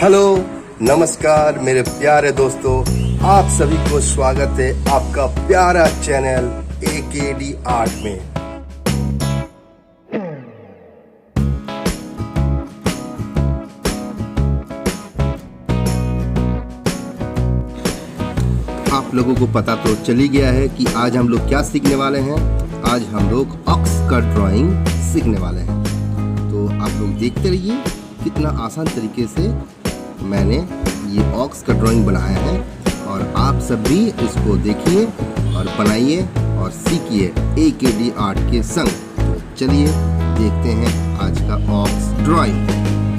हेलो, नमस्कार मेरे प्यारे दोस्तों, आप सभी को स्वागत है आपका प्यारा चैनल AKD आर्ट में। आप लोगों को पता तो चल ही गया है कि आज हम लोग क्या सीखने वाले हैं। आज हम लोग ऑक्स का ड्राइंग सीखने वाले हैं, तो आप लोग देखते रहिए कितना आसान तरीके से मैंने ये ऑक्स का ड्राइंग बनाया है, और आप सब भी इसको देखिए और बनाइए और सीखिए AKD आर्ट के संग। तो चलिए देखते हैं आज का ऑक्स ड्राइंग।